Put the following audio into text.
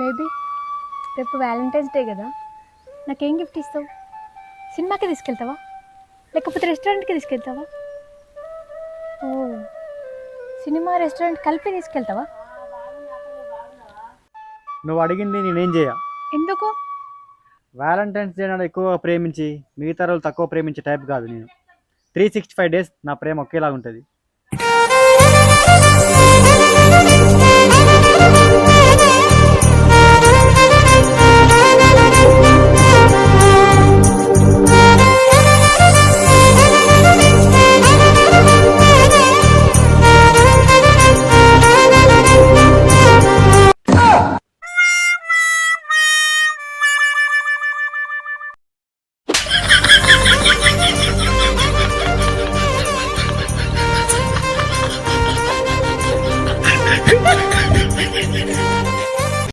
Baby, రేపు Valentine's day కదా, నాకేం గిఫ్ట్ ఇస్తావు? సినిమాకి తీసుకెళ్తావా, లేకపోతే రెస్టారెంట్కి తీసుకెళ్తావా? ఓ, సినిమా రెస్టారెంట్ కలిపి తీసుకెళ్తావా? నువ్వు అడిగింది నేనేం చేయ. ఎందుకు? వ్యాలంటైన్స్ డే నాడు ఎక్కువగా ప్రేమించి మిగతా రోజులు తక్కువ ప్రేమించే టైప్ కాదు నేను. 365 డేస్ నా ప్రేమ ఒకేలాగా ఉంటుంది.